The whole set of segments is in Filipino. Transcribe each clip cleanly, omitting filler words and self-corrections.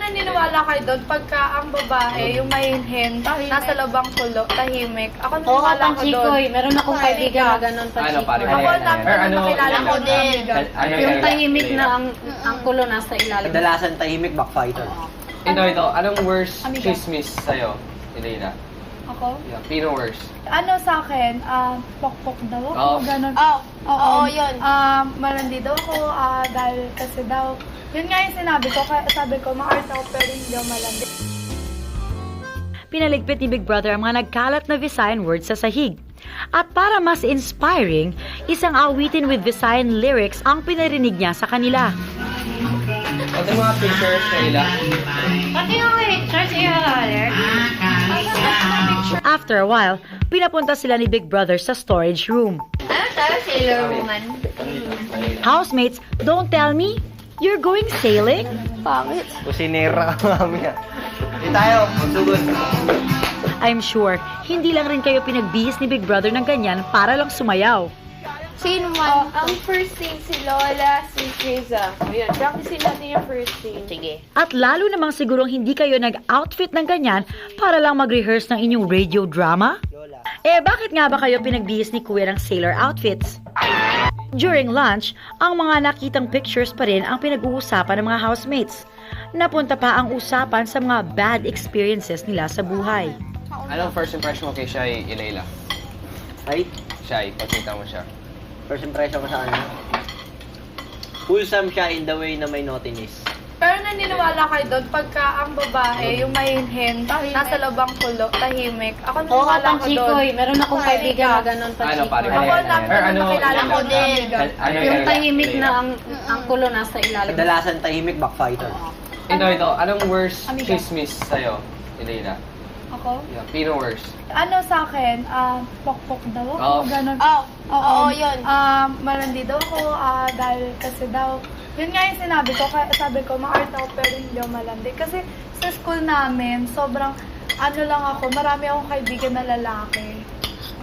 naniniwala kayo doon pagka ang babae, yung mahinhin, nasa labang kulo, tahimik. Ako Oo, naniniwala ko doon. Panchikoy. Meron akong kaibigan na gano'n, Panchikoy. Ako nakilala ko din. Yung tahimik na ang kulo nasa ilalim. Kadalasan tahimik, backfighter. Ito. Anong worst chismis sa'yo, Elena? Ako? Yeah, Pino worst. Ano sa akin, pokpok daw ako, Oh. ganun. Oo, yun. Malandi daw ako, dahil kasi daw, yun nga yung sinabi ko, sabi ko, maarte ako pero hindi ako malandi. Pinaligpit ni Big Brother ang mga nagkalat na Visayan words sa sahig. At para mas inspiring, isang awitin with Visayan lyrics ang pinarinig niya sa kanila. Ito yung mga pictures, Kayla. Pati yung church i-alert. After a while, pinapunta sila ni Big Brother sa storage room. Ano tayo, Sailor Woman? Housemates, don't tell me, you're going sailing? Pangit. Kusinera ka mamaya. Hindi tayo, magsugod. I'm sure, hindi lang rin kayo pinagbihis ni Big Brother ng ganyan para lang sumayaw. Sino man? Ang first scene si Lola, si Kriza. Ayan, practice natin yung first scene. Sige. At lalo namang sigurong hindi kayo nag-outfit ng ganyan para lang mag-rehearse ng inyong radio drama? Bakit nga ba kayo pinagbihis ni Kuya ng sailor outfits? During lunch, ang mga nakitang pictures pa rin ang pinag-uusapan ng mga housemates. Napunta pa ang usapan sa mga bad experiences nila sa buhay. Anong first impression mo kay Shai, Elena? Ay, Shai, pagkita mo siya. first impression ko sa kanya. Wholesome siya in the way na may naughtiness. Pero naniniwala kayo doon pagka ang babae, yung mahinhin, nasa labang kulo, tahimik. Ako Oo, naniniwala ko doon. Panchikoy. Meron akong kaibigan na gano'n, Panchikoy. Ako nakilala ko din. Yung tahimik na ang kulo nasa ilalim. Kadalasan tahimik, backfighter. Ito. Anong worst chismis sa'yo, Elena? Ako? Yeah, Pino worst. Ano sa akin, pokpok daw ako, Oh. ganun. Oo, yun. Malandi daw ako, dahil kasi daw, yun nga yung sinabi ko, sabi ko, maarte ako pero hindi ako malandi. Kasi sa school namin, sobrang, lang ako, marami akong kaibigan na lalaki.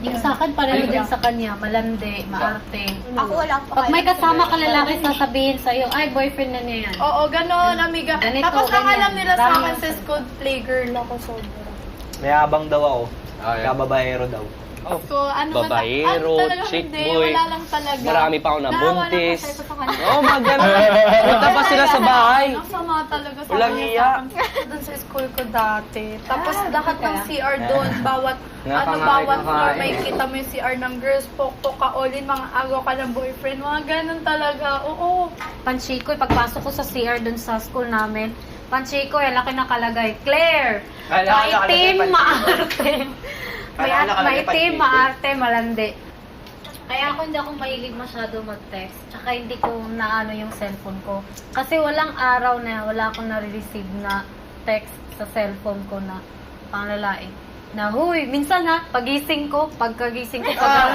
Yung sa akin, pareho din sa kanya. Malandi, maarte. Ako wala pa. Pag may kasama ka lalaki, sasabihin sa'yo, ay, boyfriend na niya yan. Oo, ganun, amiga. Ganito, Tapos ang ganyan. alam nila sa akin Dami. sa school, playgirl ako sobra. May abang daw ako. Yeah. Kababaero daw. So, Babaero, talaga chick hindi, boy. wala lang talaga. Marami pa ako nabuntis. Naawa lang ako sa kanya. Oo, punta pa sila sa bahay. Ang sama talaga sa Walang kanya iya. doon sa school ko dati. Tapos lahat ng CR doon, bawat Nakakain. floor may kita mo yung CR ng girls, pokpok ka all-in, mga agaw ka ng boyfriend, mga ganun talaga. Oo. Panchikoy, pagpasok ko sa CR dun sa school namin, Panchikoy, laki nakalagay, Claire, maitim, maarte. Maitim, maarte, malandi. Kaya ako hindi ako mahilig masyado mag-text. Tsaka hindi ko naano yung cellphone ko. Kasi walang araw na wala akong nare-receive na text sa cellphone ko na panglalae. Na, huy, minsan ha, pagkagising ko, pagkaroon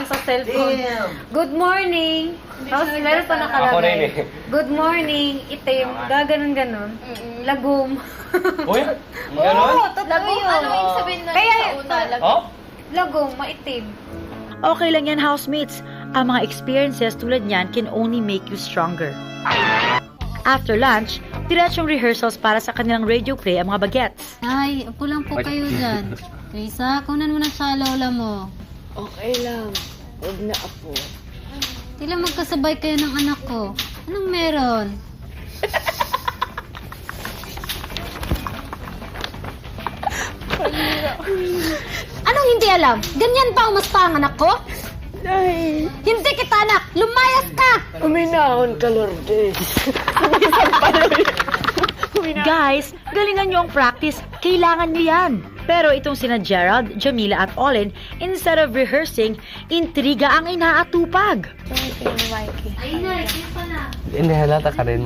sa cellphone. Good morning! Tapos meron pa Ako rin nakalagay. eh. Good morning, itim, gaganon-ganon. Lagum. Uy, gano'n? Oo, totoo yun. Ano yung sabihin na Kaya, sa una? Oh? lagum, maitim. Okay lang yan, housemates. Ang mga experiences tulad niyan can only make you stronger. After lunch, diretsong rehearsals para sa kanilang radio play ang mga bagets. Ay, upo lang po kayo dyan. Teresa, kunan mo na sa lola mo. Okay lang. Huwag na ako. Tila magkasabay kayo ng anak ko. Anong meron? Anong hindi alam? Ganyan pa umasta ang anak ko? Ay, Hindi kita anak! Lumayas ka! uminahon ka, Lourdes. Guys, galingan nyo ang practice. Kailangan nyo yan. Pero itong sina Gerald, Jamila at Olin, instead of rehearsing, intriga ang inaatupag. Ay, na, yun pala. Hindi, halata ka rin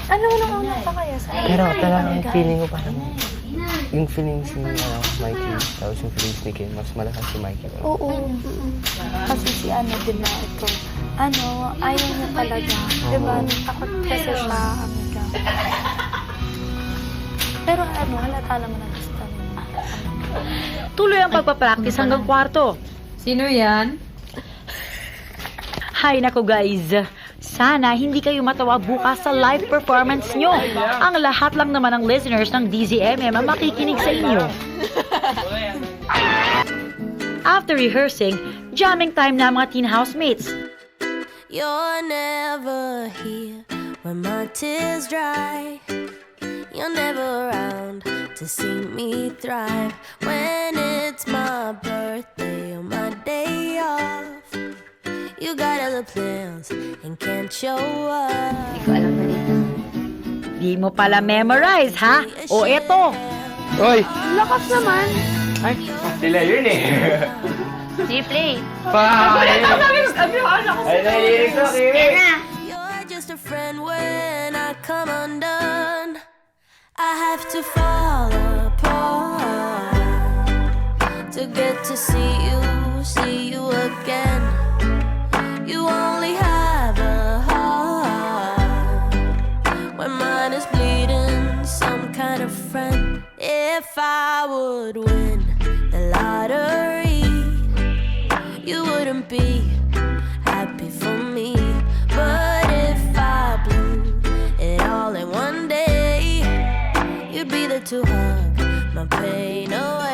Ano una pa kaya sa Pero talagang feeling ko parang yung feelings ni Mikey, tapos yung feelings ni Kim, mas malakas si Mikey. Oo. Kasi si din na ito. Ayaw niya talaga. Diba? Takot kasi siya, amiga. Pero halata naman na gusto niya. Tuloy ang pagpapractice hanggang kwarto. Sino yan? Hay nako guys, Sana hindi kayo matawa bukas sa live performance nyo. Ang lahat lang naman ng listeners ng DZMM ang makikinig sa inyo. After rehearsing, jamming time na mga teen housemates. You're never here when my tears dry. You're never around to see me thrive. When it's my birthday or my day off, you got other plans and can't show up. Di mo pala memorize, ha? O eto, Oy! Lakas naman. Sila yun eh. G-play. Ay, naiinig ko, Kimi. You're just a friend when I come undone. I have to fall apart to get to see you again. You only have a heart when mine is bleeding. Some kind of friend. If I would win the lottery, you wouldn't be happy for me. But if I blew it all in one day, you'd be there to hug my pain away.